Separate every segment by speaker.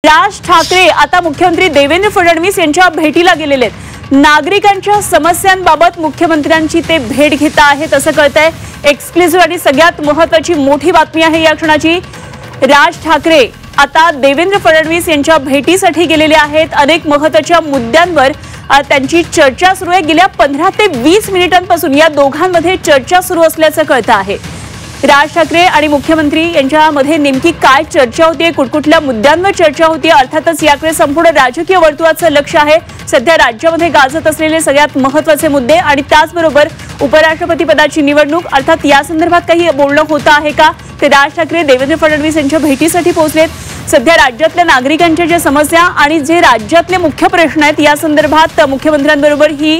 Speaker 1: राज ठाकरे आता मुख्यमंत्री देवेंद्र फडणवीस यांच्या भेटीला गेलेले आहेत। नागरिकांच्या समस्यांबाबत मुख्यमंत्र्यांची ते भेट घेत आहेत असं कळतंय। एक्सक्लुझिव्ह आणि सगळ्यात महत्त्वाची मोठी बातमी आहे या क्षणाची। राज ठाकरे आता देवेंद्र फडणवीस यांच्या भेटीसाठी गेलेले आहेत। अनेक महत्त्वाच्या मुद्द्यांवर त्यांची चर्चा सुरू आहे। गेल्या 15 ते 20 मिनिटांपासून या दोघांमध्ये चर्चा सुरू असल्याचं कळतं आहे। राज ठाकरे आणि मुख्यमंत्री यांच्यामध्ये नेमकी काय चर्चा होती, कुठकुठल्या मुद्द्यांवर चर्चा होती, अर्थातच याकडे संपूर्ण राजकीय वर्तुळाचं लक्ष आहे। सध्या राज्यामध्ये गाजत असलेले सगळ्यात महत्त्वाचे मुद्दे आणि त्याचबरोबर उपराष्ट्रपती पदाची निवडणूक, अर्थात या संदर्भात काही बोलणं होतं आहे का? ते राज ठाकरे देवेंद्र फडणवीस यांच्या भेटीसाठी पोहोचलेत। सध्या राज्यातल्या नागरिकांच्या ज्या समस्या आणि जे राज्यातले मुख्य प्रश्न आहेत या संदर्भात मुख्यमंत्र्यांबरोबर ही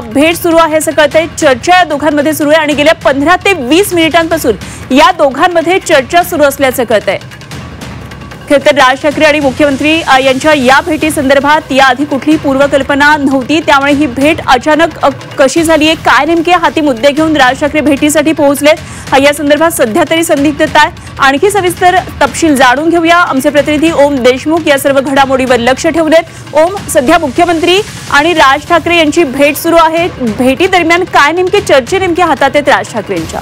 Speaker 1: भेट सुरू आहे असं कळतंय। चर्चा या दोघांमध्ये सुरू आहे आणि गेल्या 15 ते 20 मिनिटांपासून या दोघांमध्ये चर्चा सुरू असल्याचं कळतंय। खरं तर राज ठाकरे आणि मुख्यमंत्री यांच्या या भेटी संदर्भात याआधी कुठलीही पूर्वकल्पना नव्हती, त्यामुळे ही भेट अचानक कशी झाली आहे, काय नेमके हाती मुद्दे घेऊन राज ठाकरे भेटीसाठी पोहोचलेत या संदर्भात सध्या तरी संदिग्धता आहे। आणखी सविस्तर तपशील जाणून घेऊया। आमचे प्रतिनिधी ओम देशमुख या सर्व घडामोडीवर लक्ष ठेवलेत। ओम, सध्या मुख्यमंत्री आणि राज ठाकरे यांची भेट सुरू आहे। भेटी दरम्यान काय नेमके चर्चे नेमके हातात आहेत राज ठाकरेंच्या?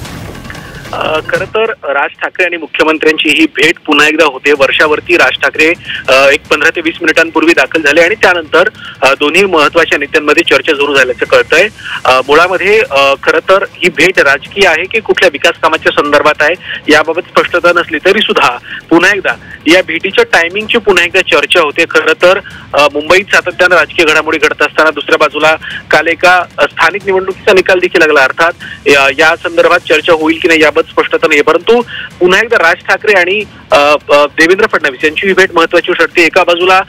Speaker 2: खरं तर राज ठाकरे आणि मुख्यमंत्र्यांची ही भेट पुन्हा एकदा होते। वर्षावरती राज ठाकरे एक 15 ते 20 मिनिटांपूर्वी दाखल झाले आणि त्यानंतर दोन्ही महत्त्वाच्या नेत्यांमध्ये चर्चा सुरू झाल्याचं कळतंय। मुळामध्ये खरं तर ही भेट राजकीय आहे की कुठल्या विकास कामाच्या संदर्भात आहे याबाबत स्पष्टता नसली तरी सुद्धा पुन्हा एकदा या भेटीच्या टायमिंगची पुन्हा एकदा चर्चा होते। खरं तर मुंबईत सातत्यानं राजकीय घडामोडी घडत असताना दुसऱ्या बाजूला काल एका स्थानिक निवडणुकीचा निकाल देखील लागला, अर्थात या संदर्भात चर्चा होईल की नाही याबाबत स्पष्टता नाही। परंतु पुन्हा एकदा राज ठाकरे आणि देवेंद्र फडणवीस यांची ही भेट महत्त्वाची ठरते। एका बाजूला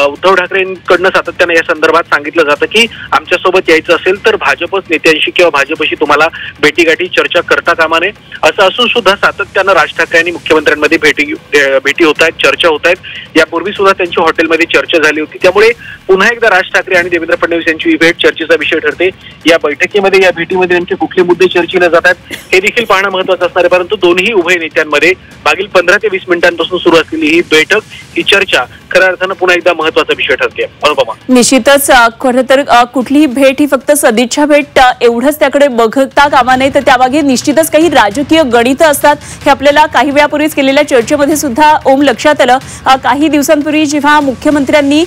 Speaker 2: उद्धव ठाकरेंकडनं सातत्याने या संदर्भात सांगितलं जातं की आमच्यासोबत यायचं असेल तर भाजपच नेत्यांशी किंवा भाजपशी तुम्हाला भेटीगाठी चर्चा करता कामा नये, असं असून सुद्धा सातत्यानं राज ठाकरे आणि मुख्यमंत्र्यांमध्ये भेटी होत आहेत, चर्चा होत आहेत। यापूर्वी सुद्धा त्यांची हॉटेलमध्ये चर्चा झाली होती, त्यामुळे पुन्हा एकदा राज ठाकरे आणि देवेंद्र फडणवीस यांची ही भेट चर्चेचा विषय ठरते। या बैठकीमध्ये या भेटीमध्ये नेमके कुठले मुद्दे चर्चेला जातात हे देखील पाहणं महत्त्वाचं असणार आहे। परंतु दोन्ही उभय नेत्यांमध्ये मागील 15 ते 20 मिनिटांपासून सुरू असलेली ही बैठक, ही चर्चा खऱ्या अर्थानं पुन्हा एकदा महत्त्वाचा विषय ठरते। अनुपमा,
Speaker 1: निश्चितच खरं तर कुठलीही भेट ही फक्त सदिच्छा भेट एवढंच त्याकडे बघता कामा नये, तर त्यामागे निश्चितच काही राजकीय गणितं असतात। हे आपल्याला काही वेळापूर्वीच केलेल्या चर्चेमध्ये सुद्धा ओम लक्षात आलं। काही दिवसांपूर्वी जेव्हा मुख्यमंत्र्यांनी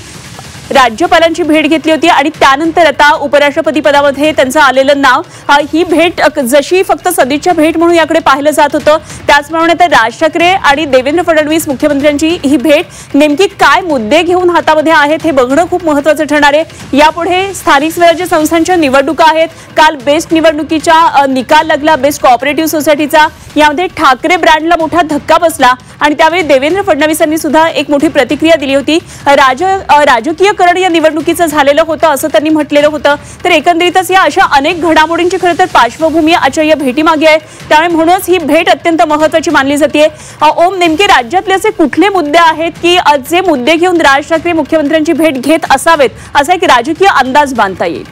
Speaker 1: राज्यपालांची भेट घेतली होती आणि त्यानंतर आता उपराष्ट्रपती पदामध्ये त्यांचं आलेलं नाव, ही भेट जशी फक्त सदिच्छा भेट म्हणून याकडे पाहिलं जात होतं, त्याचप्रमाणे तर राज ठाकरे आणि देवेंद्र फडणवीस मुख्यमंत्र्यांची ही भेट नेमकी काय मुद्दे घेऊन हातामध्ये आहेत हे बघणं खूप महत्त्वाचं ठरणार आहे। यापुढे स्थानिक स्वराज्य संस्थांच्या निवडणुका आहेत। काल बेस्ट निवडणुकीचा निकाल लागला, बेस्ट कोऑपरेटिव्ह सोसायटीचा। यामध्ये ठाकरे ब्रँडला मोठा धक्का बसला आणि त्यावेळी देवेंद्र फडणवीसांनी सुद्धा एक मोठी प्रतिक्रिया दिली होती। राजकीयकरण या निवडणुकीचं झालेलं होतं असं त्यांनी म्हटलेलं होतं। तर एकंदरीतच या अशा अनेक घडामोडींची खरं तर पार्श्वभूमी आजच्या या भेटीमागे आहे, त्यामुळे म्हणूनच ही भेट अत्यंत महत्त्वाची मानली जाते। ओम, नेमके राज्यातले असे कुठले मुद्दे आहेत की जे मुद्दे घेऊन राज ठाकरे मुख्यमंत्र्यांची भेट घेत असावेत असा एक राजकीय अंदाज बांधता येईल?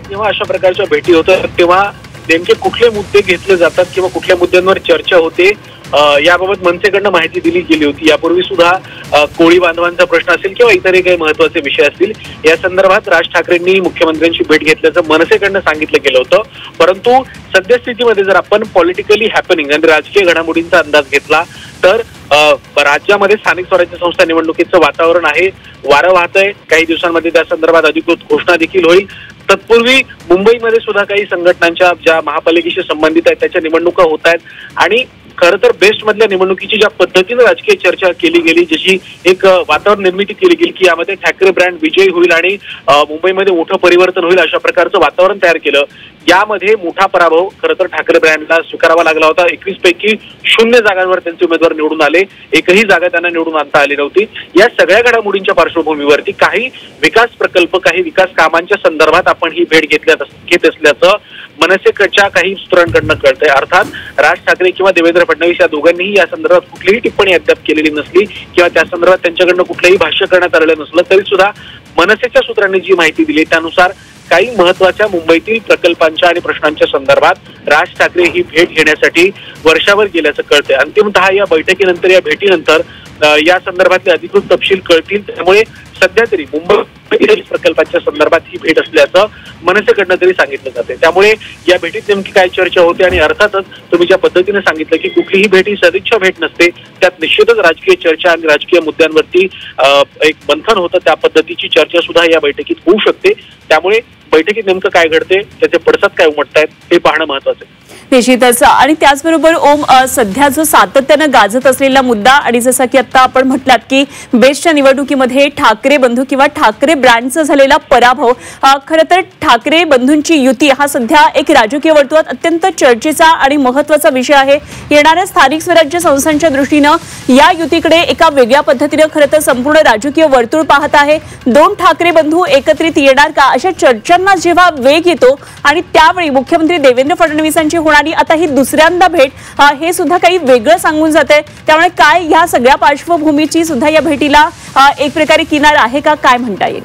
Speaker 2: जेव्हा अशा प्रकारच्या भेटी होतात तेव्हा नेमके कुठले मुद्दे घेतले जातात किंवा कुठल्या मुद्द्यांवर चर्चा होते याबाबत मनसेकडनं माहिती दिली गेली होती। यापूर्वी सुद्धा कोळी बांधवांचा प्रश्न असेल किंवा इतरही काही महत्त्वाचे विषय असतील या संदर्भात राज ठाकरेंनी मुख्यमंत्र्यांची भेट घेतल्याचं मनसेकडनं सांगितलं गेलं होतं। परंतु सद्यस्थितीमध्ये जर आपण पॉलिटिकली हॅपनिंग आणि राजकीय घडामोडींचा अंदाज घेतला तर राज्यामध्ये स्थानिक स्वराज्य संस्था निवडणुकीचं वातावरण आहे, वारं वाहतंय। काही दिवसांमध्ये त्या संदर्भात अधिकृत घोषणा देखील होईल। तत्पूर्वी मुंबईमध्ये सुद्धा काही संघटनांच्या ज्या महापालिकेशी संबंधित आहेत त्याच्या निवडणुका होत आहेत आणि खरं तर बेस्ट मधल्या निवडणुकीची ज्या पद्धतीनं राजकीय चर्चा केली गेली, जशी एक वातावरण निर्मिती केली गेली की यामध्ये ठाकरे ब्रँड विजयी होईल आणि मुंबईमध्ये मोठं परिवर्तन होईल, अशा प्रकारचं वातावरण तयार केलं। यामध्ये मोठा पराभव खरं तर ठाकरे ब्रँडला स्वीकारावा लागला होता। 21 पैकी 0 जागांवर त्यांचे उमेदवार निवडून आले, एकही जागा त्यांना निवडून आणता आली नव्हती। या सगळ्या घडामोडींच्या पार्श्वभूमीवरती काही विकास प्रकल्प, काही विकास कामांच्या संदर्भात आपण ही भेट घेत असल्याचं मनसेच्या काही सूत्रांकडनं कळतंय। अर्थात राज ठाकरे किंवा देवेंद्र फडणवीस या दोघांनीही या संदर्भात कुठलीही टिप्पणी अद्याप केलेली नसली किंवा त्या संदर्भात त्यांच्याकडनं कुठलंही भाष्य करण्यात आलेलं नसलं तरी सुद्धा मनसेच्या सूत्रांनी जी माहिती दिली त्यानुसार काही महत्त्वाच्या मुंबईतील प्रकल्पांच्या आणि प्रश्नांच्या संदर्भात राज ठाकरे ही भेट घेण्यासाठी वर्षावर गेल्याचं कळतंय। अंतिमतः या बैठकीनंतर, या भेटीनंतर या संदर्भातले अधिकृत तपशील कळतील. त्यामुळे सध्या तरी मुंबई प्रकल्पाच्या संदर्भात ही भेट असल्याचं मनसेकडनं तरी सांगितलं जाते. त्यामुळे या भेटीत नेमकी काय चर्चा होते आणि अर्थातच तुम्ही ज्या पद्धतीने सांगितलं की कुठलीही भेट ही सदिच्छा भेट नसते, त्यात निश्चितच राजकीय चर्चा आणि राजकीय मुद्द्यांवरती एक मंथन होतं, त्या पद्धतीची चर्चा सुद्धा या बैठकीत होऊ शकते. त्यामुळे बैठकीत नेमकं काय घडते, त्याचे पडसाद काय उमटतायत हे पाहणं महत्वाचं आहे.
Speaker 1: निश्चितच. आणि त्याचबरोबर ओम, सध्या जो सातत्यानं गाजत असलेला मुद्दा आणि जसं की आता आपण म्हटलात की बेस्टच्या निवडणुकीमध्ये ठाकरे बंधू किंवा ठाकरे ब्रँडचा झालेला पराभव, खरं तर ठाकरे बंधूंची युती हा सध्या एक राजकीय वर्तुळात अत्यंत चर्चेचा आणि महत्वाचा विषय आहे. येणाऱ्या स्थानिक स्वराज्य संस्थांच्या दृष्टीनं या युतीकडे एका वेगळ्या पद्धतीनं खरं तर संपूर्ण राजकीय वर्तुळ पाहत आहे. दोन ठाकरे बंधू एकत्रित येणार का, अशा चर्चांना जेव्हा वेग येतो आणि त्यावेळी मुख्यमंत्री देवेंद्र फडणवीसांची होणारी आता ही दुसऱ्यांदा भेट, हे सुद्धा काही वेगळं सांगून जाते. त्यामुळे काय या सगळ्या पार्श्वभूमीची सुद्धा या भेटीला एक प्रकारे किनार आहे का, काय म्हणता येईल?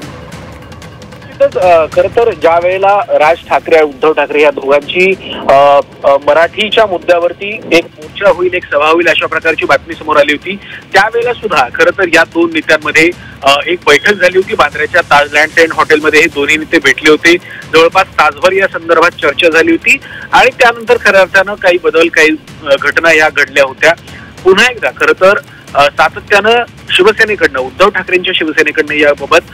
Speaker 2: खरं तर ज्या वेळेला राज ठाकरे आणि उद्धव ठाकरे या दोघांची मराठीच्या मुद्द्यावरती एक मोर्चा होईल, एक सभा होईल अशा प्रकारची बातमी समोर आली होती, त्यावेळेला सुद्धा खरं तर या दोन नेत्यांमध्ये एक बैठक झाली होती. बांद्र्याच्या ताज लँड एंड हॉटेलमध्ये हे दोन्ही नेते भेटले होते. जवळपास तासभर या संदर्भात चर्चा झाली होती आणि त्यानंतर खऱ्या अर्थानं काही बदल, काही घटना या घडल्या होत्या. पुन्हा एकदा खरं तर सातत्यानं शिवसेनेकडनं, उद्धव ठाकरेंच्या शिवसेनेकडनं याबाबत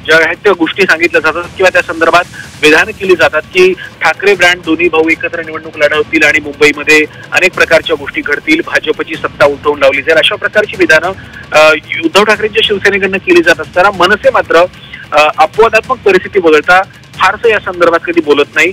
Speaker 2: ज्या आहेत त्या गोष्टी सांगितल्या जातात किंवा त्या संदर्भात विधानं केली जातात की ठाकरे ब्रँड दोन्ही भाऊ एकत्र निवडणूक लढवतील आणि मुंबईमध्ये अनेक प्रकारच्या गोष्टी घडतील, भाजपची सत्ता उठवून लावली जाईल, अशा प्रकारची विधानं उद्धव ठाकरेंच्या शिवसेनेकडनं केली जात असताना मनसे मात्र अपवादात्मक परिस्थिती वगळता फारसं या संदर्भात कधी बोलत नाही.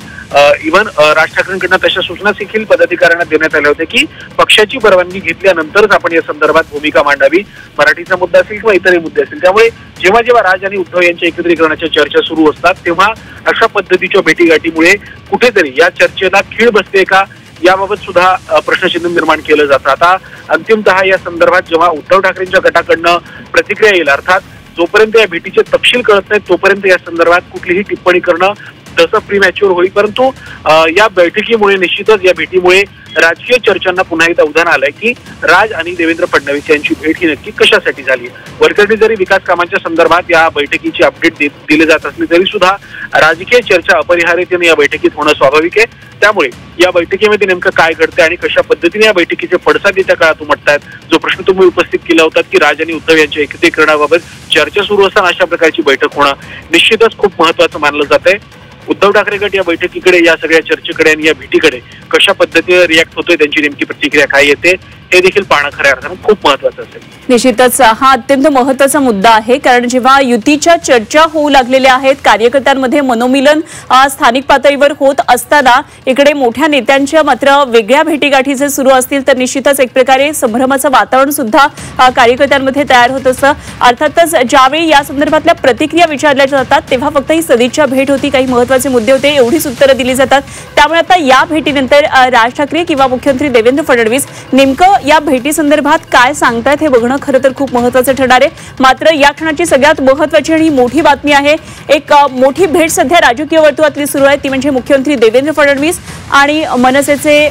Speaker 2: इव्हन राज ठाकरेंकडनं तशा सूचना देखील पदाधिकाऱ्यांना देण्यात आल्या होत्या की पक्षाची परवानगी घेतल्यानंतरच आपण या संदर्भात भूमिका मांडावी, मराठीचा मुद्दा असेल किंवा इतरही मुद्दे असतील. त्यामुळे जेव्हा जेव्हा राज आणि उद्धव यांच्या एकत्रीकरणाच्या चर्चा सुरू असतात तेव्हा अशा पद्धतीच्या भेटीगाठीमुळे कुठेतरी या चर्चेला खीळ बसते का, याबाबत सुद्धा प्रश्नचिन्ह निर्माण केलं जातं. आता अंतिमतः या संदर्भात जेव्हा उद्धव ठाकरेंच्या गटाकडनं प्रतिक्रिया येईल, अर्थात जोपर्यंत या भेटीचे तपशील कळत नाहीत तोपर्यंत या संदर्भात कुठलीही टिप्पणी करणं तसं प्रीमॅच्युअर होईल. परंतु या बैठकीमुळे, निश्चितच या भेटीमुळे राजकीय चर्चांना पुन्हा एकदा उधाण आलंय की राज आणि देवेंद्र फडणवीस यांची भेट ही नक्की कशासाठी झाली. वरकरणी जरी विकास कामांच्या संदर्भात या बैठकीची अपडेट दिले जात असली तरी सुद्धा राजकीय चर्चा अपरिहार्यतेने या बैठकीत होणं स्वाभाविक आहे. त्यामुळे या बैठकीमध्ये नेमकं काय घडतंय आणि कशा पद्धतीने या बैठकीचे पडसाद येत्या काळात उमटतायत, जो प्रश्न तुम्ही उपस्थित केला होता की राज आणि उद्धव यांच्या एकत्रीकरणाबाबत चर्चा सुरू असताना अशा प्रकारची बैठक होणं निश्चितच खूप महत्वाचं मानलं जात आहे. उद्धव ठाकरे गट या बैठकीकडे, या सगळ्या चर्चेकडे आणि या भेटीकडे कशा पद्धतीने रिॲक्ट होतोय, त्यांची नेमकी प्रतिक्रिया काय येते हे देखील पाहणं खऱ्या अर्थानं खूप महत्वाचं असेल.
Speaker 1: निश्चितच हा अत्यंत महत्वाचा मुद्दा आहे, कारण जेव्हा युतीच्या चर्चा होऊ लागलेल्या आहेत, कार्यकर्त्यांमध्ये मनोमिलन स्थानिक पातळीवर होत असताना इकडे मोठ्या नेत्यांच्या मात्र वेगळ्या भेटीगाठी जर सुरू असतील तर निश्चितच एक प्रकारे संभ्रमाचं वातावरण सुद्धा कार्यकर्त्यांमध्ये तयार होत असतं. अर्थातच ज्यावेळी या संदर्भातल्या प्रतिक्रिया विचारल्या जातात तेव्हा फक्त ही सदिच्छा भेट होती, काही महत्वाचे मुद्दे होते एवढीच उत्तरं दिली जातात. त्यामुळे आता या भेटीनंतर राज ठाकरे किंवा मुख्यमंत्री देवेंद्र फडणवीस नेमकं या भेटी संदर्भात काय सांगतायत हे बघणं खरं तर खूप महत्त्वाचं ठरणार आहे. मात्र या क्षणाची सगळ्यात महत्त्वाची आणि मोठी बातमी आहे, एक मोठी भेट सध्या राजकीय वर्तुळातली सुरू आहे, ती म्हणजे मुख्यमंत्री देवेंद्र फडणवीस आणि मनसेचे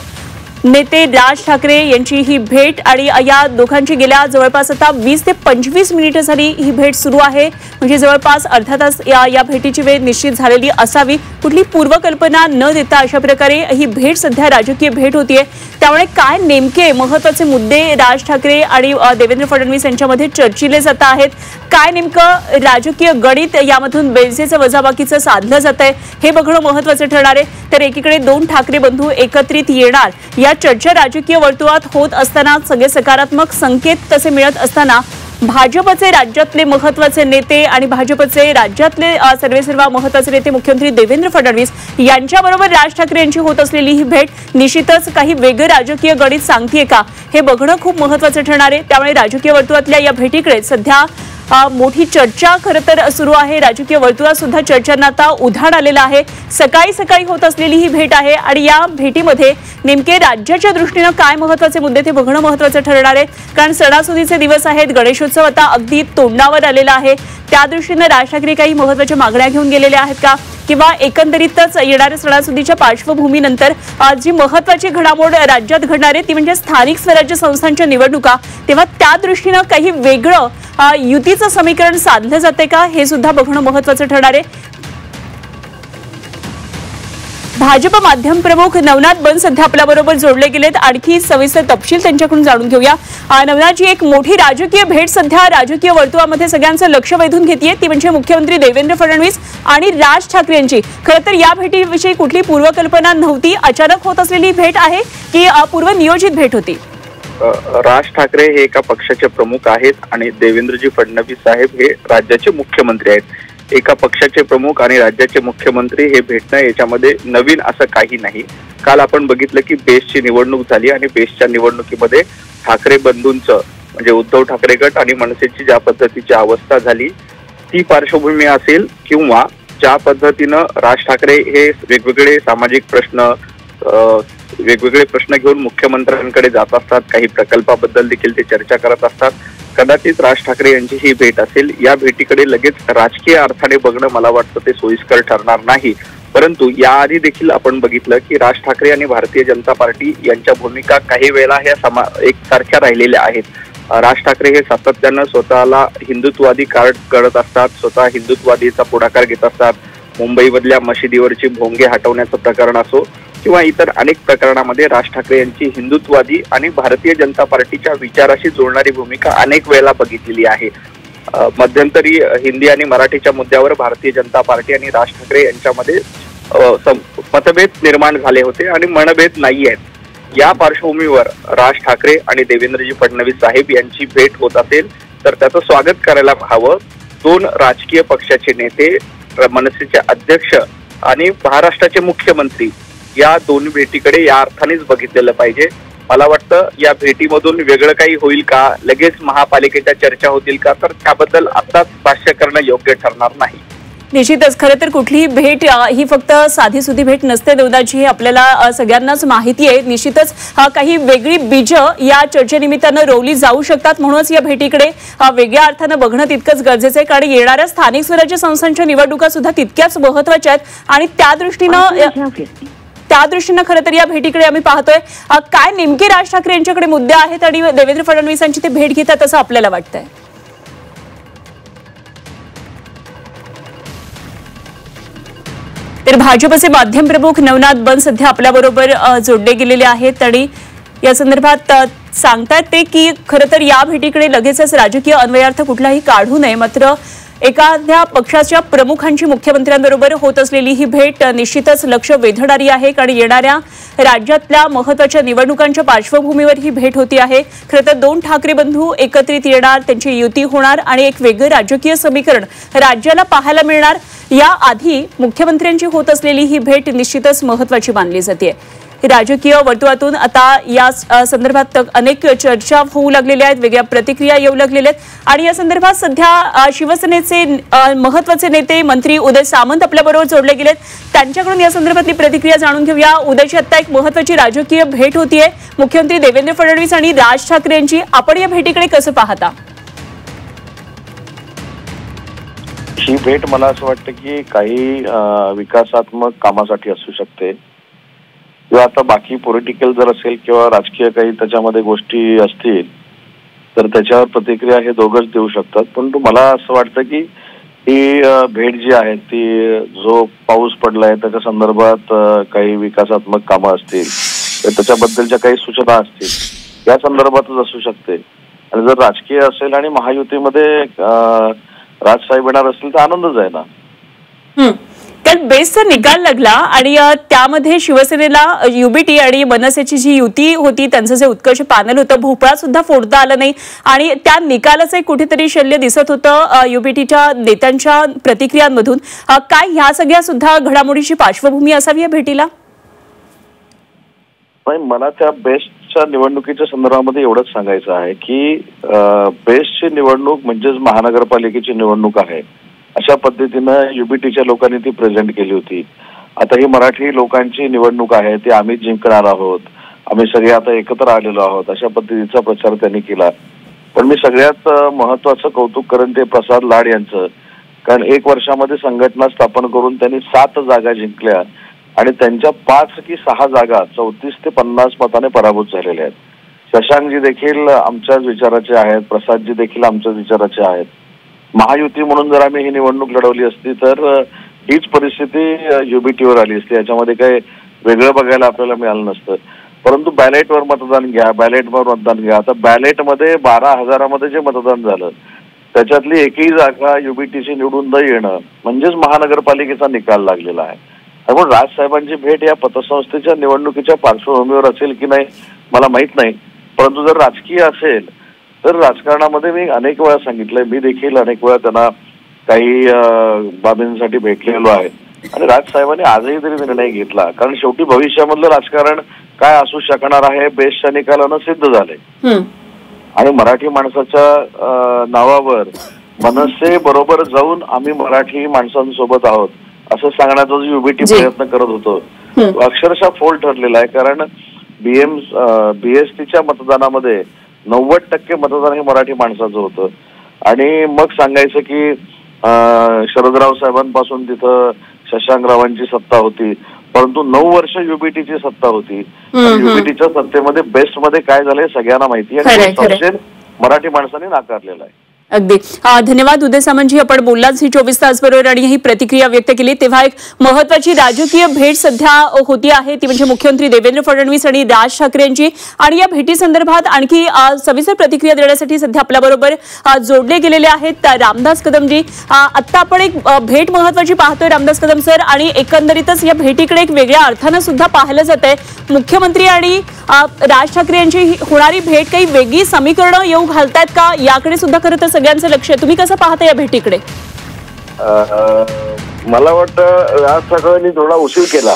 Speaker 1: नेते राज ठाकरे यांची ही भेट. आणि या दोघांची गेल्या जवळपास आता 20 ते 25 मिनिटं झाली ही भेट सुरू आहे, म्हणजे जवळपास अर्धा तास या भेटीची वेळ निश्चित झालेली असावी. कुठली पूर्वकल्पना न देता अशा प्रकारे ही भेट सध्या राजकीय भेट होतीये. त्यामुळे काय नेमके महत्त्वाचे मुद्दे राज ठाकरे आणि देवेंद्र फडणवीस यांच्यामध्ये चर्चिले जात आहेत, काय नेमकं राजकीय गणित यामधून बेरजेचं वजाबाकीचं साधलं जात आहे हे बघणं महत्त्वाचं ठरणार आहे. तर एकीकडे दोन ठाकरे बंधू एकत्रित येणार या चर्चा राजकीय वर्तुळात होत असताना सगळे सकारात्मक संकेत तसे मिळत असताना भाजपचे राज्यातले महत्त्वाचे नेते आणि भाजपचे राज्यातले सर्वेसर्वा महत्त्वाचे नेते मुख्यमंत्री देवेंद्र फडणवीस यांच्याबरोबर राज ठाकरे यांची होत असलेली ही भेट निश्चितच काही वेगळं राजकीय गणित सांगतेय का हे बघणं खूप महत्त्वाचं ठरणार आहे. त्यामुळे राजकीय वर्तुळातल्या या भेटीकडे सध्या मोठी चर्चा खरं तर सुरू आहे. राजकीय वर्तुळात सुद्धा चर्चांना आता उधाण आलेलं आहे. सकाळी सकाळी होत असलेली ही भेट आहे आणि या भेटीमध्ये नेमके राज्याच्या दृष्टीनं काय महत्त्वाचे मुद्दे ते बघणं महत्त्वाचं ठरणार आहे. कारण सणासुदीचे दिवस आहेत, गणेशोत्सव आता अगदी तोंडावर आलेला आहे, त्या दृष्टीनं राज ठाकरे काही महत्त्वाच्या मागण्या घेऊन गेलेल्या आहेत का, किंवा एकंदरीतच येणाऱ्या सणासुदीच्या पार्श्वभूमीनंतर जी महत्त्वाची घडामोड राज्यात घडणार आहे ती म्हणजे स्थानिक स्वराज्य संस्थांच्या निवडणुका, तेव्हा त्या दृष्टीनं काही वेगळं युतीचं समीकरण साधलं जाते का हे सुद्धा बघणं महत्त्वाचं ठरणार आहे। भाजप माध्यम प्रमुख नवनाथ बन सध्या आपल्याबरोबर जोडले गेलेत, आणखी सविस्तर तपशील त्यांच्याकडून जाणून घेऊया। नवनाथजी, एक मोठी राजकीय भेट सध्या राजकीय वर्तुळामध्ये सगळ्यांचं लक्ष वेधून घेतेय, ती म्हणजे मुख्यमंत्री देवेंद्र फडणवीस आणि राज ठाकरे यांची। खरं तर या भेटीविषयी कुठली पूर्वकल्पना नव्हती, अचानक होत असलेली भेट आहे की पूर्वनियोजित भेट होती?
Speaker 3: राज ठाकरे हे एका पक्षाचे प्रमुख आहेत आणि देवेंद्रजी फडणवीस साहेब हे राज्याचे मुख्यमंत्री आहेत। एका पक्षाचे प्रमुख आणि राज्याचे मुख्यमंत्री हे भेटणं याच्यामध्ये नवीन असं काही नाही। काल आपण बघितलं की बेस्टची निवडणूक झाली आणि बेस्टच्या निवडणुकीमध्ये ठाकरे बंधूंचं म्हणजे उद्धव ठाकरे गट आणि मनसेची ज्या पद्धतीची अवस्था झाली ती पार्श्वभूमी असेल किंवा ज्या पद्धतीनं राज ठाकरे हे वेगवेगळे सामाजिक प्रश्न वेगवेगळे प्रश्न घेऊन मुख्यमंत्र्यांकडे जात असतात, काही प्रकल्पाबद्दल देखील ते चर्चा करत असतात, कदाचित राज ठाकरे यांची ही भेट असेल। या भेटीकडे लगेच राजकीय अर्थाने बघणं मला वाटतं ते सोयीस्कर ठरणार नाही, परंतु याआधी देखील आपण बघितलं की राज ठाकरे आणि भारतीय जनता पार्टी यांच्या भूमिका काही वेळा ह्या एकसारख्या राहिलेल्या आहेत। राज ठाकरे हे सातत्यानं स्वतःला हिंदुत्ववादी कार्ड करत असतात, स्वतः हिंदुत्ववादीचा पुढाकार घेत असतात। मुंबईमधल्या मशिदीवरची भोंगे हटवण्याचं प्रकरण असो किंवा इतर अनेक प्रकरणामध्ये राज ठाकरे यांची हिंदुत्ववादी आणि भारतीय जनता पार्टीच्या विचाराशी जोडणारी भूमिका अनेक वेळेला बघितलेली आहे। मध्यंतरी हिंदी आणि मराठीच्या मुद्द्यावर भारतीय जनता पार्टी आणि राज ठाकरे यांच्यामध्ये मतभेद निर्माण झाले होते आणि मनभेद नाही आहेत। या पार्श्वभूमीवर राज ठाकरे आणि देवेंद्रजी फडणवीस साहेब यांची भेट होत असेल तर त्याचं स्वागत करायला हवं। दोन राजकीय पक्षाचे नेते, मनसेचे अध्यक्ष आणि महाराष्ट्राचे मुख्यमंत्री या दोन भेटीकडे या अर्थानेच बघितलेलं पाहिजे। मला वाटतं या भेटीमधून वेगळं काही होईल का, लगेच महापालिकेच्या चर्चा होतील का, तर त्याबद्दल आताच भाष्य करणं योग्य ठरणार नाही।
Speaker 1: निश्चितच खरं तर कुठलीही भेट ही फक्त साधी सुधी भेट नसते देवदाची, हे आपल्याला सगळ्यांनाच माहिती आहे। निश्चितच काही वेगळी बीज या चर्चेनिमित्तानं रोवली जाऊ शकतात, म्हणूनच या भेटीकडे वेगळ्या अर्थानं बघणं तितकंच गरजेचं आहे, कारण येणाऱ्या स्थानिक स्वराज्य संस्थांच्या निवडणुका सुद्धा तितक्याच महत्त्वाच्या आहेत आणि त्या दृष्टीनं खरं तर या भेटीकडे आम्ही पाहतोय। काय नेमके राज ठाकरे यांच्याकडे मुद्दे आहेत आणि देवेंद्र फडणवीसांची ते भेट घेतात असं आपल्याला वाटतंय? तर भाजपचे माध्यम प्रमुख नवनाथ बन सध्या आपल्याबरोबर जोडले गेलेले आहेत आणि या संदर्भात सांगतात ते की खरं तर या भेटीकडे लगेचच राजकीय अन्वयार्थ कुठलाही काढू नये, मात्र एखाद्या पक्षाच्या प्रमुखांची मुख्यमंत्र्यांबरोबर होत असलेली ही भेट निश्चितच लक्ष वेधणारी आहे, कारण येणाऱ्या राज्यातल्या महत्त्वाच्या निवडणुकांच्या पार्श्वभूमीवर ही भेट होती आहे। खरं तर दोन ठाकरे बंधू एकत्रित येणार, त्यांची युती होणार आणि एक वेगळं राजकीय समीकरण राज्याला पाहायला मिळणार। याआधी मुख्यमंत्र्यांची होत असलेली ही भेट निश्चितच महत्त्वाची मानली जाते। राजकीय वर्तुळातून आता या संदर्भात अनेक चर्चा होऊ लागलेल्या आहेत, वेगळ्या प्रतिक्रिया येऊ लागलेल्या आहेत आणि या संदर्भात सध्या शिवसेनेचे महत्त्वाचे नेते मंत्री उदय सामंत आपल्याबरोबर जोडले गेलेत, त्यांच्याकडून या संदर्भातली प्रतिक्रिया जाणून घेऊया। उदयची आता एक महत्त्वाची राजकीय भेट होतीये मुख्यमंत्री देवेंद्र फडणवीस आणि राज ठाकरे यांची, आपण या भेटीकडे कसं पाहता?
Speaker 4: ही भेट मला असं वाटतं की काही विकासात्मक कामासाठी असू शकते किंवा आता बाकी पॉलिटिकल जर असेल किंवा राजकीय काही त्याच्यामध्ये गोष्टी असतील तर त्याच्यावर प्रतिक्रिया हे दोघंच देऊ शकतात। परंतु मला असं वाटतं की ही भेट जी आहे ती जो पाऊस पडलाय त्याच्या संदर्भात काही विकासात्मक कामं असतील तर त्याच्याबद्दलच्या काही सूचना असतील या संदर्भातच असू शकते। आणि जर राजकीय असेल आणि महायुतीमध्ये राजसाहेब येणार असतील तर आनंदच आहे ना।
Speaker 1: काल बेस्टचा निकाल लागला आणि त्यामध्ये शिवसेनेला युबीटी आणि मनसेची जी युती होती त्यांचं जे उत्कर्ष पॅनल होतं भोपळा सुद्धा फोडता आलं नाही आणि त्या निकालाचं एक कुठेतरी शल्य दिसत होतं युबीटीच्या नेत्यांच्या प्रतिक्रियांमधून। काय ह्या सगळ्या सुद्धा घडामोडीची पार्श्वभूमी असावी या भेटीला?
Speaker 4: मला त्या बेस्टच्या निवडणुकीच्या संदर्भामध्ये एवढंच सांगायचं आहे की बेस्टची निवडणूक म्हणजेच महानगरपालिकेची निवडणूक आहे, अशा पद्धतीनं युबीटीच्या लोकांनी ती प्रेझेंट केली होती। आता ही मराठी लोकांची निवडणूक आहे, ती आम्ही जिंकणार आहोत, आम्ही सगळे आता एकत्र आलेलो आहोत, अशा पद्धतीचा प्रचार त्यांनी केला। पण मी सगळ्यात महत्वाचं कौतुक करेन ते प्रसाद लाड यांचं कारण 1 वर्षामध्ये संघटना स्थापन करून त्यांनी 7 जागा जिंकल्या आणि त्यांच्या 5 की 6 जागा 34 ते 50 मताने पराभूत झालेल्या आहेत. शशांकजी देखील आमच्याच विचाराचे आहेत, प्रसादजी देखील आमच्याच विचाराचे आहेत. महायुती म्हणून जर आम्ही ही निवडणूक लढवली असती तर हीच परिस्थिती युबीटीवर आली असती. याच्यामध्ये काही वेगळं बघायला आपल्याला मिळालं नसतं. परंतु बॅलेटवर मतदान घ्या, बॅलेटवर मतदान घ्या. आता बॅलेटमध्ये 12,000मध्ये जे मतदान झालं त्याच्यातली एकही जागा युबीटीची निवडून न येणं म्हणजेच महानगरपालिकेचा निकाल लागलेला आहे. त्यामुळे राजसाहेबांची भेट या पतसंस्थेच्या निवडणुकीच्या पार्श्वभूमीवर असेल की नाही मला माहित नाही. परंतु जर राजकीय असेल तर राजकारणामध्ये मी अनेक वेळा सांगितलंय, मी देखील अनेक वेळा त्यांना काही बाबींसाठी भेटलेलो आहे आणि राजसाहेबांनी आजही तरी निर्णय घेतला. कारण शेवटी भविष्यामधलं राजकारण काय असू शकणार आहे बेस्टच्या निकालानं सिद्ध झालंय आणि मराठी माणसाच्या नावावर मनसे बरोबर जाऊन आम्ही मराठी माणसांसोबत आहोत असं सांगण्याचा जो युबीटी प्रयत्न करत होतो अक्षरशः फोल ठरलेला आहे. कारण बीएसटीच्या मतदानामध्ये 90% मतदान हे मराठी माणसाचं होतं आणि मग सांगायचं की शरदराव साहेबांपासून तिथं शशांकरावांची सत्ता होती, परंतु 9 वर्ष युबीटीची सत्ता होती. युबीटीच्या सत्तेमध्ये बेस्ट मध्ये काय झालंय सगळ्यांना माहिती आहे. मराठी माणसाने नाकारलेला आहे.
Speaker 1: अगदी धन्यवाद उदय सामंतजी. आपण बोललाच ही 24 तास बरोबर आणि ही प्रतिक्रिया व्यक्त केली. तेव्हा एक महत्वाची राजकीय भेट सध्या होती आहे ती म्हणजे मुख्यमंत्री देवेंद्र फडणवीस आणि राज ठाकरे यांची. आणि या भेटी संदर्भात आणखी सविस्तर प्रतिक्रिया देण्यासाठी सध्या आपल्याबरोबर जोडले गेलेले आहेत रामदास कदमजी. आता आपण एक भेट महत्वाची पाहतोय रामदास कदम सर आणि एकंदरीतच या भेटीकडे एक वेगळ्या अर्थानं सुद्धा पाहिलं जात आहे. मुख्यमंत्री आणि राज ठाकरे यांची होणारी भेट काही वेगळी समीकरणं येऊ घालतायत का याकडे सुद्धा खरं तर सगळ्यांचं लक्ष आहे. तुम्ही कसं पाहता या भेटीकडे?
Speaker 4: मला वाटतं राज ठाकरेंनी थोडा उशीर केला.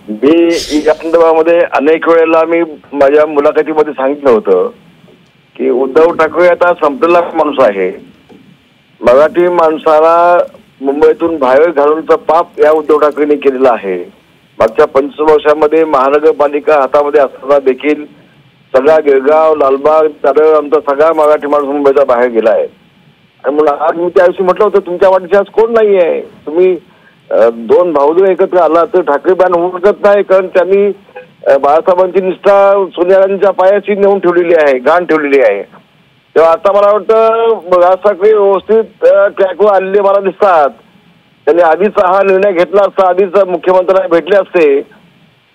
Speaker 4: मी या संदर्भामध्ये अनेक वेळेला मी माझ्या मुलाखतीमध्ये सांगितलं होतं की उद्धव ठाकरे आता संपलेला माणूस आहे. मराठी माणसाला मुंबईतून बाहेर घालूनचं पाप या उद्धव ठाकरेंनी केलेलं आहे. मागच्या 25 वर्षामध्ये महानगरपालिका हातामध्ये असताना देखील सगळा गिरगाव, लालबाग, तारळ आमचा सगळा मराठी माणूस मुंबईचा बाहेर गेला आहे. आणि म्हणून आज मी त्या दिवशी म्हटलं होतं तुमच्या वाटची आज कोण नाही आहे. तुम्ही 2 भाऊ एकत्र आला तर ठाकरे बॅन होऊ शकत नाही. कारण त्यांनी बाळासाहेबांची निष्ठा सोनिया गांधींच्या पायाशी नेऊन ठेवलेली आहे, गाण ठेवलेली आहे. तेव्हा आता मला वाटतं राज ठाकरे व्यवस्थित ट्रॅकवर आलेले मला दिसतात. त्यांनी आधीच हा निर्णय घेतला असता, आधीच मुख्यमंत्र्यांना भेटले असते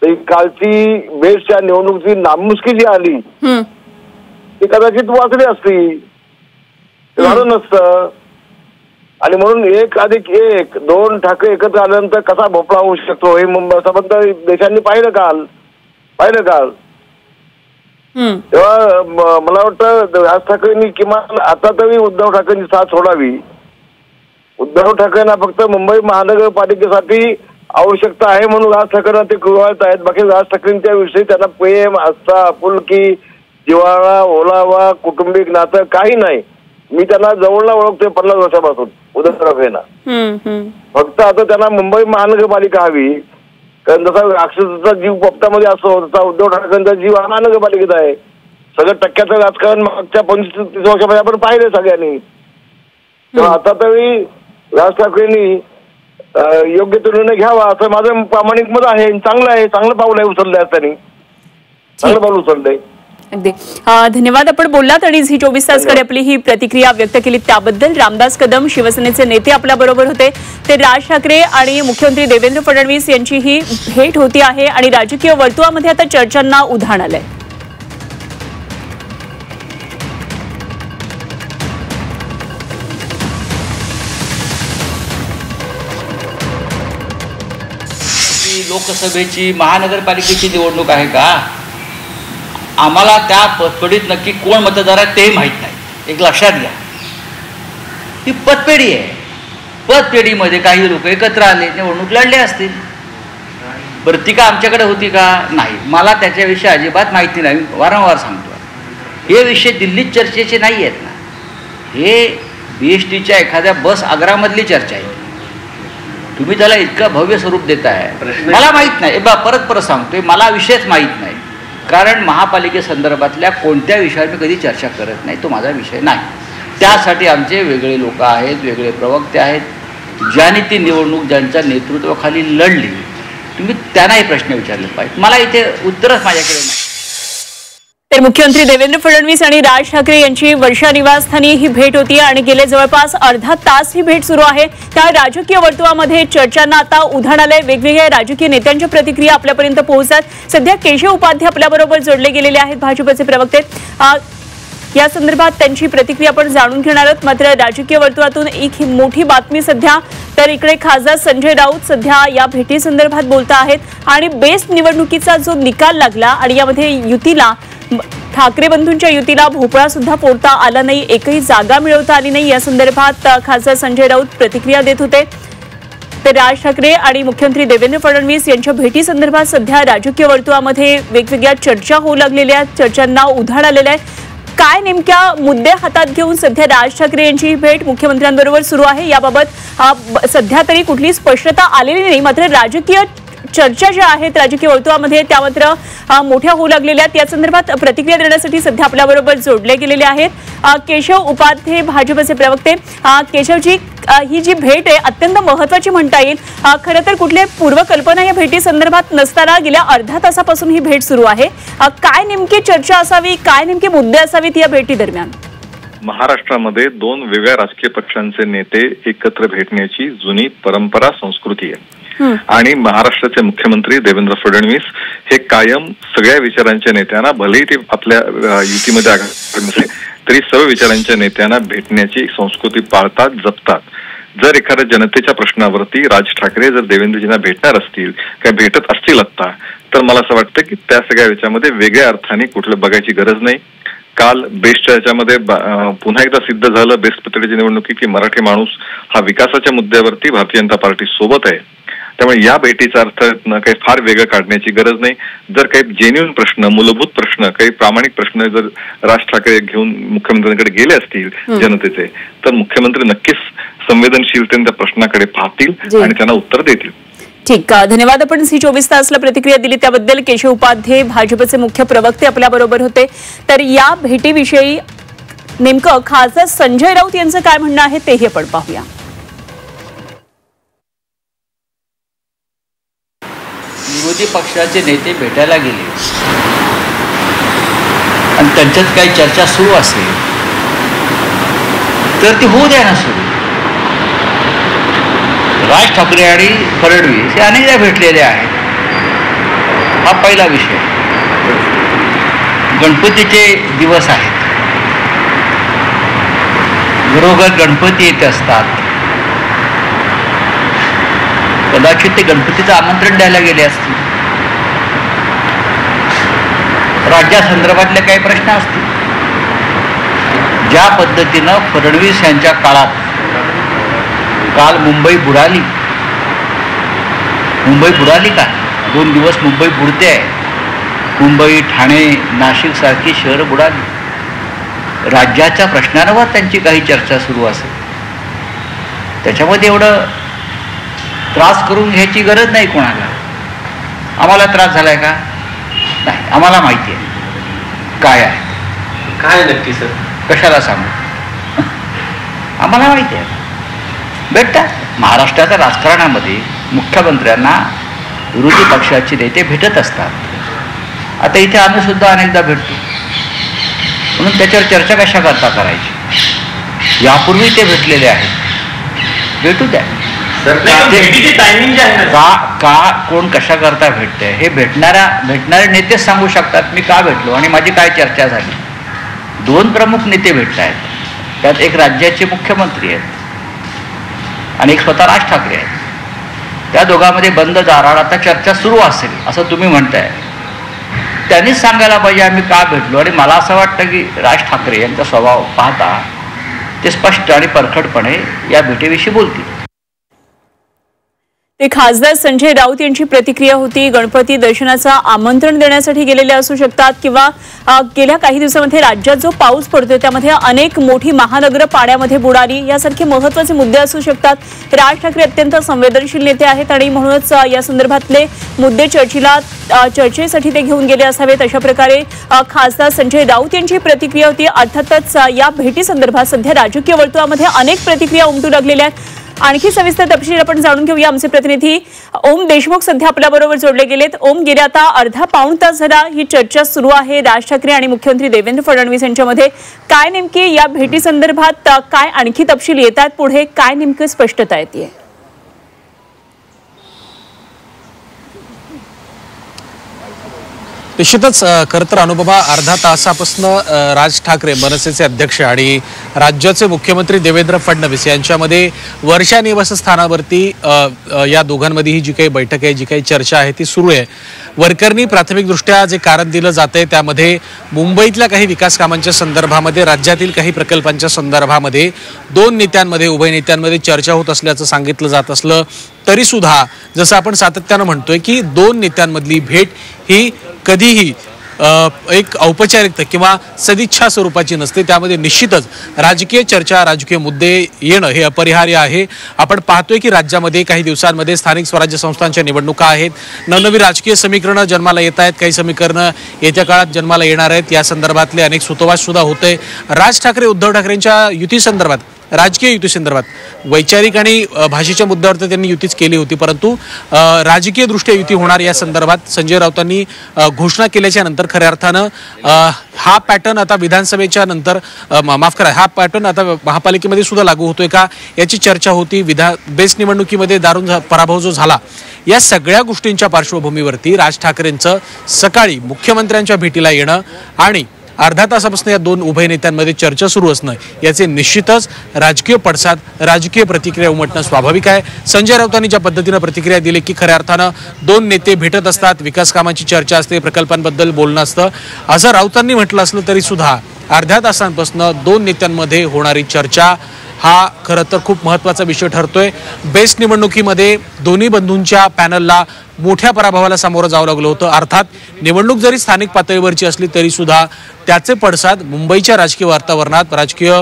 Speaker 4: तर कालची बेस्टच्या निवडणुकीची नामुष्की जी आली ती कदाचित वाचली असती, झालं नसतं. आणि म्हणून 1+1 2 ठाकरे एकत्र आल्यानंतर कसा भोपळा होऊ शकतो हे संबंध देशांनी पाहिलं काल. तेव्हा मला वाटतं राज ठाकरेंनी किमान आता तरी उद्धव ठाकरेंची साथ सोडावी. उद्धव ठाकरेंना फक्त मुंबई महानगरपालिकेसाठी आवश्यकता आहे म्हणून राज ठाकरेंना ते कुरवाळत आहेत. बाकी राज ठाकरेंच्या विषयी त्यांना प्रेम, आस्था, आपुलकी, जिव्हाळा, ओलावा, कौटुंबिक नातं काही नाही. मी त्यांना जवळला ओळखतोय 50 वर्षापासून उद्धव ठाकरेंना. फक्त आता त्यांना मुंबई महानगरपालिका हवी. कारण जसा राक्षसाचा जीव पोपटामध्ये असतो तसा उद्धव ठाकरेंचा जीव हा महानगरपालिकेत आहे. सगळं टक्क्याचं राजकारण मागच्या 25-30 वर्षामध्ये आपण पाहिलंय सगळ्यांनी. तेव्हा आता तरी राज ठाकरेंनी योग्य तो निर्णय घ्यावा असं माझं प्रामाणिक मत आहे. चांगलं आहे, चांगलं पाऊल आहे उचललंय त्यांनी, चांगलं पाऊल उचललंय.
Speaker 1: अगदी धन्यवाद. आपण बोललात आणि झी 24 तासकडे आपली ही प्रतिक्रिया व्यक्त केली त्याबद्दल. रामदास कदम शिवसेनेचे नेते आपल्या बरोबर होते. ते राज ठाकरे आणि मुख्यमंत्री देवेंद्र फडणवीस यांची ही भेट होती आहे आणि राजकीय वर्तुळामध्ये आता चर्चांना उधाण आलंय.
Speaker 5: लोकसभेची महानगरपालिकेची निवडणूक आहे का? आम्हाला त्या पतपेढीत नक्की कोण मतदार आहे तेही माहीत नाही. एक लक्षात घ्या, ही पतपेढी आहे. पतपेढीमध्ये काही लोक एकत्र आले, निवडणूक लढले असतील. बरं ती का आमच्याकडे होती का? नाही. मला त्याच्याविषयी अजिबात माहिती नाही. वारंवार सांगतो हे विषय दिल्लीत चर्चेचे नाही आहेत ना. हे BSTच्या एखाद्या बस आग्रामधली चर्चा आहे. तुम्ही त्याला इतकं भव्य स्वरूप देताय. मला माहीत नाही. परत सांगतोय मला विषयच माहीत नाही. कारण महापालिकेसंदर्भातल्या कोणत्या विषयावर मी कधी चर्चा करत नाही. तो माझा विषय नाही. त्यासाठी आमचे वेगळे लोक आहेत, वेगळे प्रवक्ते आहेत, ज्यांनी ती निवडणूक ज्यांच्या नेतृत्वाखाली लढली, तुम्ही त्यांनाही प्रश्न विचारले पाहिजे. मला इथे उत्तरच माझ्याकडे नाही.
Speaker 1: तर मुख्यमंत्री देवेंद्र फडणवीस आणि राज ठाकरे यांची वर्षा निवासस्थानी ही भेट होती आणि गेले जवळपास अर्धा तास ही भेट सुरू आहे. त्या राजकीय वर्तुळामध्ये चर्चांना आता उधाण आलंय. वेगवेगळ्या राजकीय नेत्यांच्या प्रतिक्रिया आपल्यापर्यंत पोहोचतात. सध्या केशव उपाध्ये आपल्याबरोबर जोडले गेलेले आहेत, भाजपचे प्रवक्ते. या संदर्भात त्यांची प्रतिक्रिया आपण जाणून घेणार आहोत. मात्र राजकीय वर्तुळातून एक मोठी बातमी सध्या, तर इकडे खासदार संजय राऊत सध्या या भेटी संदर्भात बोलत आहेत आणि बेस्ट निवडणुकीचा जो निकाल लागला आणि यामध्ये युतीला, ठाकरे बंधूंच्या युतीला भोपळा सुद्धा फोडता आला नाही, एकही जागा मिळवता आली नाही, या संदर्भात खासदार संजय राऊत प्रतिक्रिया देत होते. तर राज ठाकरे आणि मुख्यमंत्री देवेंद्र फडणवीस यांच्या भेटी संदर्भात सध्या राजकीय वर्तुळामध्ये वेगवेगळ्या चर्चा होऊ लागलेल्या, चर्चांना उधाण आलेलं आहे. काय नेमक्या मुद्दे हातात घेऊन सध्या राज ठाकरे यांची भेट मुख्यमंत्र्यांबरोबर सुरू आहे, याबाबत सध्या तरी कुठली स्पष्टता आलेली नाही. मात्र राजकीय चर्चा ज्या आहेत राजकीय वर्तुळामध्ये त्या मात्र मोठ्या होऊ लागलेल्या आहेत. या संदर्भात प्रतिक्रिया देण्यासाठी सध्या आपल्याबरोबर जोडले गेलेले आहेत केशव उपाध्ये, भाजपचे प्रवक्ते. केशवजी, ही जी भेट आहे अत्यंत महत्त्वाची म्हणता येईल. खरं तर कुठले पूर्वकल्पना या भेटी संदर्भात नसताना गेल्या अर्धा तासापासून ही भेट सुरू आहे. काय नेमकी चर्चा असावी, काय नेमके मुद्दे असावेत या भेटी दरम्यान?
Speaker 6: महाराष्ट्रामध्ये दोन वेगळ्या राजकीय पक्षांचे नेते एकत्र भेटण्याची जुनी परंपरा, संस्कृती आहे आणि महाराष्ट्राचे मुख्यमंत्री देवेंद्र फडणवीस हे कायम सगळ्या विचारांच्या नेत्यांना, भलेही ते आपल्या युतीमध्ये नसले तरी सर्व विचारांच्या नेत्यांना भेटण्याची संस्कृती पाळतात, जपतात. जर एखाद्या जनतेच्या प्रश्नावरती राज ठाकरे जर देवेंद्रजींना भेटणार असतील, काय भेटत असतील आता, तर मला असं वाटतं की त्या सगळ्या विचारामध्ये वेगळ्या अर्थाने कुठलं बघायची गरज नाही. काल बेस्टच्या याच्यामध्ये पुन्हा एकदा सिद्ध झालं बेस्ट पत्रिकेची निवडणुकी की मराठी माणूस हा विकासाच्या मुद्द्यावरती भारतीय जनता पार्टी सोबत आहे. त्यामुळे या भेटीचा अर्थ काही फार वेगळं काढण्याची गरज नाही. जर काही जेन्युइन प्रश्न, मूलभूत प्रश्न, काही प्रामाणिक प्रश्न जर राज ठाकरे घेऊन मुख्यमंत्र्यांकडे गेले असतील जनतेचे, तर मुख्यमंत्री नक्कीच संवेदनशीलतेने त्या प्रश्नाकडे पाहतील आणि त्यांना उत्तर देतील.
Speaker 1: ठीक, धन्यवाद. आपण C24 तासला प्रतिक्रिया दिली त्याबद्दल. केशव उपाध्ये, भाजपचे मुख्य प्रवक्ते आपल्याबरोबर होते. तर या भेटीविषयी नेमकं खासदार संजय राऊत यांचं काय म्हणणं आहे तेही आपण पाहूया.
Speaker 5: विरोधी पक्षाचे नेते भेटायला गेले आणि त्यांच्यात काही चर्चा सुरू असेल तर ती होऊ द्या ना सुरू. राज ठाकरे आणि फडणवीस हे अनेकदा भेटलेले आहेत. हा पहिला विषय. गणपतीचे दिवस आहेत, घरोघर गणपती येत असतात. कदाचित ते गणपतीचं आमंत्रण द्यायला गेले असतील, राज्यासंदर्भातले काही प्रश्न असतील. ज्या पद्धतीनं फडणवीस यांच्या काळात काल मुंबई बुडाली का? 2 दिवस मुंबई बुडते आहे. मुंबई, ठाणे, नाशिक सारखी शहरं बुडाली. राज्याच्या प्रश्नांवर त्यांची काही चर्चा सुरू असेल, त्याच्यामध्ये एवढं त्रास करून घ्यायची गरज नाही कोणाला. आम्हाला त्रास झालाय का? नाही, आम्हाला माहिती आहे काय आहे,
Speaker 7: काय नक्की सर,
Speaker 5: कशाला सांगू, आम्हाला माहिती आहे. भेटतात. महाराष्ट्राच्या राजकारणामध्ये मुख्यमंत्र्यांना विरोधी पक्षाचे नेते भेटत असतात. आता इथे आम्ही सुद्धा अनेकदा भेटतो, म्हणून त्याच्यावर चर्चा कशा करता करायची. यापूर्वी ते भेटलेले आहेत, भेटू द्या. का कोण कशा करता भेटते हे भेटणारे नेतेच सांगू शकतात मी का भेटलो आणि माझी काय चर्चा झाली. 2 प्रमुख नेते भेटत आहेत, त्यात एक राज्याचे मुख्यमंत्री आहेत आणि एक स्वतः राज ठाकरे आहेत. त्या दोघांमध्ये बंद दारात आता चर्चा सुरू असेल असं तुम्ही म्हणताय. त्यांनीच सांगायला पाहिजे आम्ही का भेटलो. आणि मला असं वाटतं की राज ठाकरे यांचा स्वभाव पाहता ते स्पष्ट आणि परखडपणे या भेटीविषयी बोलतील.
Speaker 1: ते खासदार संजय राऊत यांची प्रतिक्रिया होती. गणपती दर्शनाचं आमंत्रण देण्यासाठी गेलेले असू शकतात किंवा गेल्या काही दिवसांमध्ये राज्यात जो पाऊस पडतोय त्यामध्ये अनेक मोठी महानगरं पाण्यामध्ये बुडाली यासारखे महत्त्वाचे मुद्दे असू शकतात. राज ठाकरे अत्यंत संवेदनशील नेते आहेत आणि म्हणूनच या संदर्भातले मुद्दे चर्चेसाठी ते घेऊन गेले असावेत. अशा प्रकारे खासदार संजय राऊत यांची प्रतिक्रिया होती. अर्थातच या भेटी संदर्भात सध्या राजकीय वर्तुळामध्ये अनेक प्रतिक्रिया उमटू लागलेल्या आहेत. आणखी सविस्तर तपशील आपण जाणून घेऊया. आमचे प्रतिनिधी ओम देशमुख सध्या आपल्याबरोबर जोडले गेलेत. ओम, गेल्या आता अर्धा पाऊण तास झाला ही चर्चा सुरू आहे राज ठाकरे आणि मुख्यमंत्री देवेंद्र फडणवीस यांच्यामध्ये. काय नेमकी या भेटी संदर्भात काय आणखी तपशील येतात पुढे, काय नेमकी स्पष्टता येते?
Speaker 7: निश्चितच खरं तर अनुपमा, अर्धा तासापासून राज ठाकरे मनसेचे अध्यक्ष आणि राज्याचे मुख्यमंत्री देवेंद्र फडणवीस यांच्यामध्ये वर्षा निवासस्थानावरती या दोघांमध्ये ही जी काही बैठक आहे, जी काही चर्चा आहे ती सुरू आहे. वरकरणी प्राथमिकदृष्ट्या जे कारण दिलं जातंय त्यामध्ये मुंबईतल्या काही विकास कामांच्या संदर्भामध्ये, राज्यातील काही प्रकल्पांच्या संदर्भामध्ये दोन नेत्यांमध्ये, उभय नेत्यांमध्ये चर्चा होत असल्याचं सांगितलं जात असलं तरी सुद्धा जसं आपण सातत्यानं म्हणतोय की दोन नेत्यांमधली भेट ही कधीही एक औपचारिकता किंवा सदिच्छा स्वरूपाची नसते. त्यामध्ये निश्चितच राजकीय चर्चा, राजकीय मुद्दे येणं हे अपरिहार्य आहे. आपण पाहतोय की राज्यामध्ये काही दिवसांमध्ये स्थानिक स्वराज्य संस्थांच्या निवडणुका आहेत. नवनवी राजकीय समीकरणं जन्माला येत आहेत. काही समीकरणं येत्या काळात जन्माला येणार आहेत. या संदर्भातले अनेक सूतोवाच सुद्धा होते. राज ठाकरे उद्धव ठाकरेंच्या युती संदर्भात, राजकीय युती संदर्भात वैचारिक आणि भाषेच्या मुद्द्यावर तर त्यांनी युतीच केली होती, परंतु राजकीय दृष्ट्या युती होणार या संदर्भात संजय राऊतांनी घोषणा केल्याच्या नंतर खऱ्या अर्थानं हा पॅटर्न आता विधानसभेच्या नंतर माफ करा, हा पॅटर्न आता महापालिकेमध्ये सुद्धा लागू होतोय का याची चर्चा होती. बेस्ट निवडणुकीमध्ये दारुण पराभव जो झाला, या सगळ्या गोष्टींच्या पार्श्वभूमीवरती राज ठाकरेंचं सकाळी मुख्यमंत्र्यांच्या भेटीला येणं आणि अर्धा तासापासून या दोन उभय नेत्यांमध्ये चर्चा सुरू असणं याचे निश्चितच राजकीय पडसाद, राजकीय प्रतिक्रिया उमटणं स्वाभाविक आहे. संजय राऊतांनी ज्या पद्धतीनं प्रतिक्रिया दिली की खऱ्या अर्थानं दोन नेते भेटत असतात, विकास कामांची चर्चा असते, प्रकल्पांबद्दल बोलणं असतं, असं राऊतांनी म्हटलं असलं तरी सुद्धा अर्ध्या तासांपासून दोन नेत्यांमध्ये होणारी चर्चा हा खरं तर खूप महत्त्वाचा विषय ठरतोय. बेस्ट निवडणुकीमध्ये दोन्ही बंधूंच्या पॅनलला मोठ्या पराभवाला सामोरं जावं लागलं होतं. अर्थात निवडणूक जरी स्थानिक पातळीवरची असली तरी सुद्धा त्याचे पडसाद मुंबईच्या राजकीय वातावरणात, राजकीय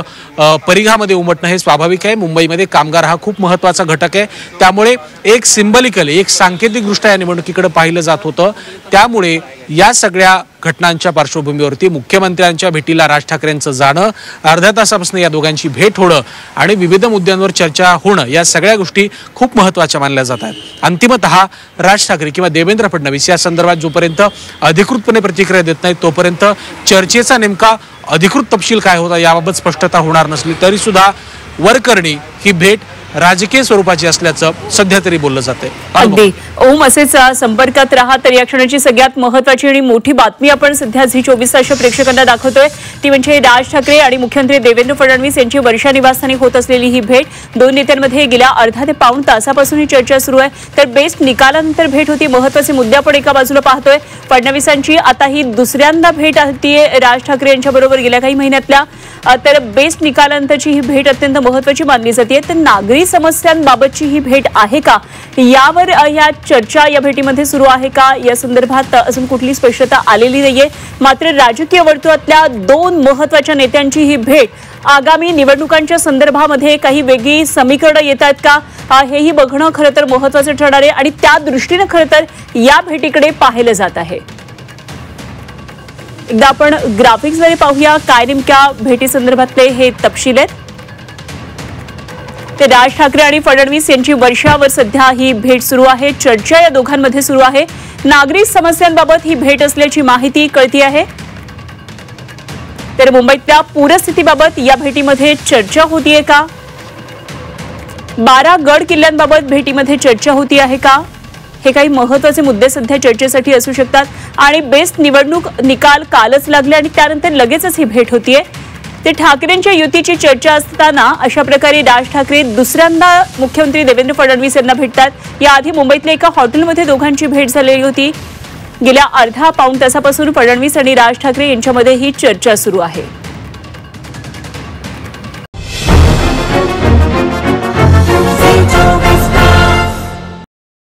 Speaker 7: परिघामध्ये उमटणं हे स्वाभाविक आहे. मुंबईमध्ये कामगार हा खूप महत्त्वाचा घटक आहे. त्यामुळे एक सिंबॉलिकली, एक सांकेतिकदृष्ट्या या निवडणुकीकडे पाहिलं जात होतं. त्यामुळे या सगळ्या घटनांच्या पार्श्वभूमीवरती मुख्यमंत्र्यांच्या भेटीला राज ठाकरेंचं जाणं, अर्ध्या तासापासून या दोघांची भेट होणं आणि विविध मुद्द्यांवर चर्चा होणं या सगळ्या गोष्टी खूप महत्त्वाच्या मानल्या जात आहेत. अंतिमतः राज ठाकरे किंवा देवेंद्र फडणवीस या संदर्भात जोपर्यंत अधिकृतपणे प्रतिक्रिया देत नाहीत तोपर्यंत चर्चेचा नेमका अधिकृत तपशील काय होता याबाबत स्पष्टता होणार नसली तरी सुद्धा वरकरणी ही भेट राजकीय स्वरूपाची असल्याचं सध्या तरी बोललं जाते.
Speaker 1: अगदी ओम, असेच संपर्कात राहा. तर या क्षणाची सगळ्यात महत्त्वाची आणि मोठी बातमी आपण सध्या झी24 तास प्रेक्षकांना दाखवतोय ती म्हणजे राज ठाकरे आणि मुख्यमंत्री देवेंद्र फडणवीस यांची वर्षा निवासस्थानी होत असलेली ही भेट. दोन नेत्यांमध्ये गेल्या अर्धा ते पाऊण तासापासून ही चर्चा सुरू आहे. तर बेस्ट निकालानंतर भेट होती. महत्त्वाचे मुद्दे आपण एका बाजूला पाहतोय. फडणवीसांची आता ही दुसऱ्यांदा भेट होतीये राज ठाकरे यांच्याबरोबर गेल्या काही महिन्यातल्या. तर बेस्ट निकालानंतरची ही भेट अत्यंत महत्त्वाची मानली जाते. तर नागरी समस्यांबाबतची ही भेट आहे का, यावर या चर्चा या भेटीमध्ये सुरू आहे का या संदर्भात अजून कुठली स्पष्टता आलेली नाहीये. मात्र राजकीय वर्तुळातल्या दोन महत्त्वाच्या नेत्यांची ही भेट आगामी निवडणुकांच्या संदर्भामध्ये काही वेगळी समीकरणं येत आहेत का हेही बघणं खरं तर महत्त्वाचं ठरणार आहे आणि त्या दृष्टीनं खरं तर या भेटीकडे पाहिलं जात आहे. एकदा आपण ग्राफिक्सद्वारे पाहूया काय नेमक्या भेटी संदर्भातले हे तपशील आहेत. ते राज ठाकरे आणि फडणवीस यांची वर्षावर सध्या ही भेट सुरू आहे. चर्चा या दोघांमध्ये सुरू आहे. नागरी समस्यांबाबत ही भेट असल्याची माहिती कळती आहे. तर मुंबईतल्या पूरस्थितीबाबत या भेटीमध्ये चर्चा होतीये का, 12 गड किल्ल्यांबाबत भेटीमध्ये चर्चा होती आहे का, हे काही महत्त्वाचे मुद्दे सध्या चर्चेसाठी असू शकतात. आणि बेस्ट निवडणूक निकाल कालच लागले आणि त्यानंतर लगेचच ही भेट होतीये. ते ठाकरेंच्या युतीची चर्चा असताना अशा प्रकारे राज ठाकरे दुसऱ्यांदा मुख्यमंत्री देवेंद्र फडणवीस यांना भेटतात. याआधी मुंबईतल्या एका हॉटेलमध्ये दोघांची भेट झालेली होती. गेल्या अर्धा पाऊण तासापासून फडणवीस आणि राज ठाकरे यांच्यामध्ये ही चर्चा सुरू आहे.